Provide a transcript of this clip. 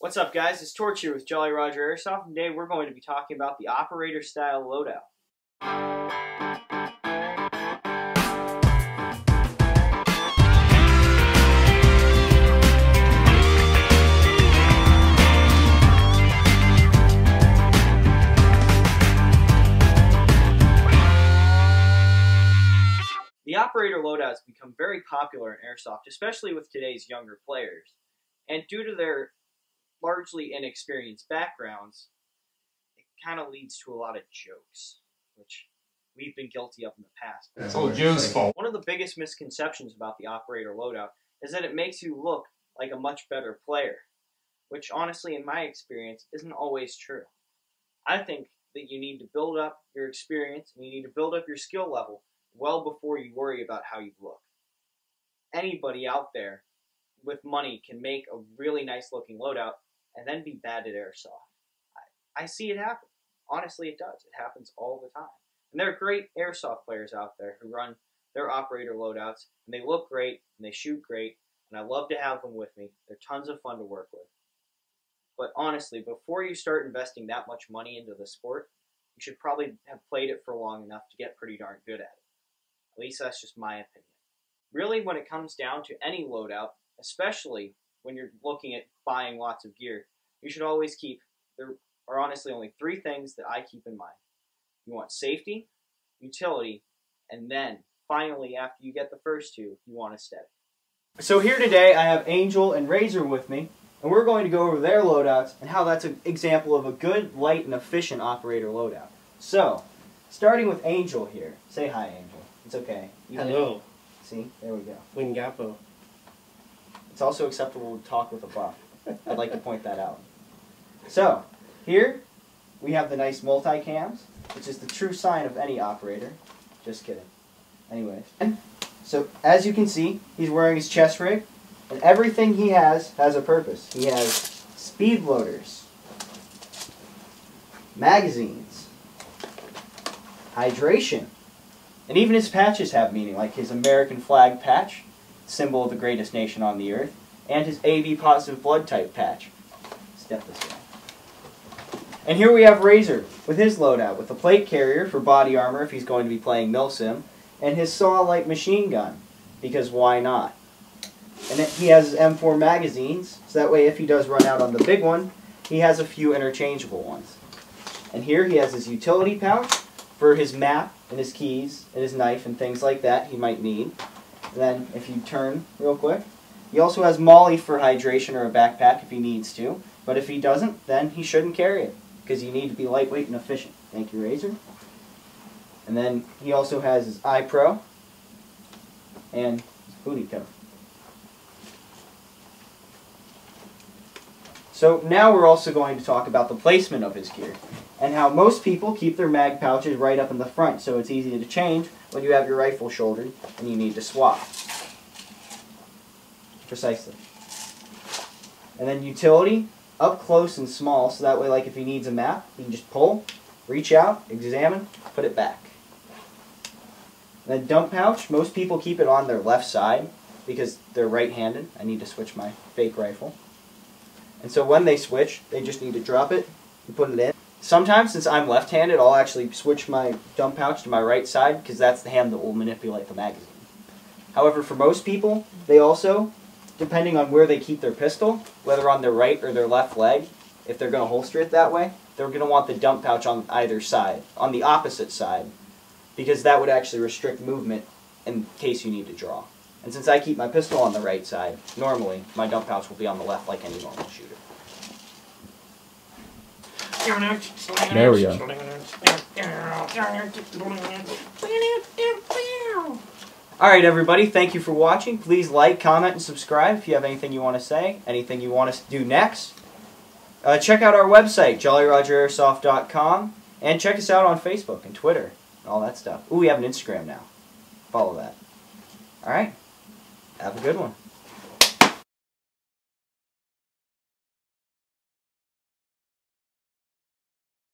What's up, guys? It's Torch here with Jolly Roger Airsoft, and today we're going to be talking about the operator-style loadout. The operator loadout has become very popular in Airsoft, especially with today's younger players. And due to their largely inexperienced backgrounds, it kind of leads to a lot of jokes, which we've been guilty of in the past. It's all Joe's fault. One of the biggest misconceptions about the operator loadout is that it makes you look like a much better player, which honestly, in my experience, isn't always true. I think that you need to build up your experience and you need to build up your skill level well before you worry about how you look. Anybody out there with money can make a really nice looking loadout and then be bad at Airsoft. I see it happen. Honestly, it does. It happens all the time. And there are great Airsoft players out there who run their operator loadouts, and they look great, and they shoot great, and I love to have them with me. They're tons of fun to work with. But honestly, before you start investing that much money into the sport, you should probably have played it for long enough to get pretty darn good at it. At least that's just my opinion. Really, when it comes down to any loadout, especially when you're looking at buying lots of gear, you should always keep, there are honestly only three things that I keep in mind. You want safety, utility, and then, finally, after you get the first two, you want aesthetic. So here today, I have Angel and Razor with me, and we're going to go over their loadouts and how that's an example of a good, light, and efficient operator loadout. So, starting with Angel here. Say hi, Angel. It's okay. Hello. See? There we go. Wingapo. It's also acceptable to talk with a buff. I'd like to point that out. So, here we have the nice multi-cams, which is the true sign of any operator. Just kidding. Anyways. So, as you can see, he's wearing his chest rig, and everything he has a purpose. He has speed loaders, magazines, hydration, and even his patches have meaning, like his American flag patch, symbol of the greatest nation on the earth, and his AB positive blood type patch. Step this way. And here we have Razor with his loadout, with a plate carrier for body armor if he's going to be playing milsim, and his saw-like machine gun, because why not? And he has his M4 magazines, so that way if he does run out on the big one, he has a few interchangeable ones. And here he has his utility pouch for his map and his keys and his knife and things like that he might need. And then if you turn real quick, he also has Molly for hydration or a backpack if he needs to. But if he doesn't, then he shouldn't carry it, because you need to be lightweight and efficient. Thank you, Razor. And then he also has his iPro and his booty cover. So now we're also going to talk about the placement of his gear, and how most people keep their mag pouches right up in the front, so it's easy to change when you have your rifle shouldered and you need to swap. Precisely. And then utility, up close and small, so that way, like if he needs a map, he can just pull, reach out, examine, put it back. And then dump pouch, most people keep it on their left side because they're right-handed. I need to switch my fake rifle. And so when they switch, they just need to drop it and put it in. Sometimes, since I'm left-handed, I'll actually switch my dump pouch to my right side, because that's the hand that will manipulate the magazine. However, for most people, they also, depending on where they keep their pistol, whether on their right or their left leg, if they're going to holster it that way, they're going to want the dump pouch on either side, on the opposite side, because that would actually restrict movement in case you need to draw. And since I keep my pistol on the right side, normally my dump pouch will be on the left like any normal shooter. There we go. Alright everybody, thank you for watching. Please like, comment, and subscribe if you have anything you want to say, anything you want us to do next. Check out our website, JollyRogerAirsoft.com, and check us out on Facebook and Twitter and all that stuff. Ooh, we have an Instagram now. Follow that. Alright, have a good one.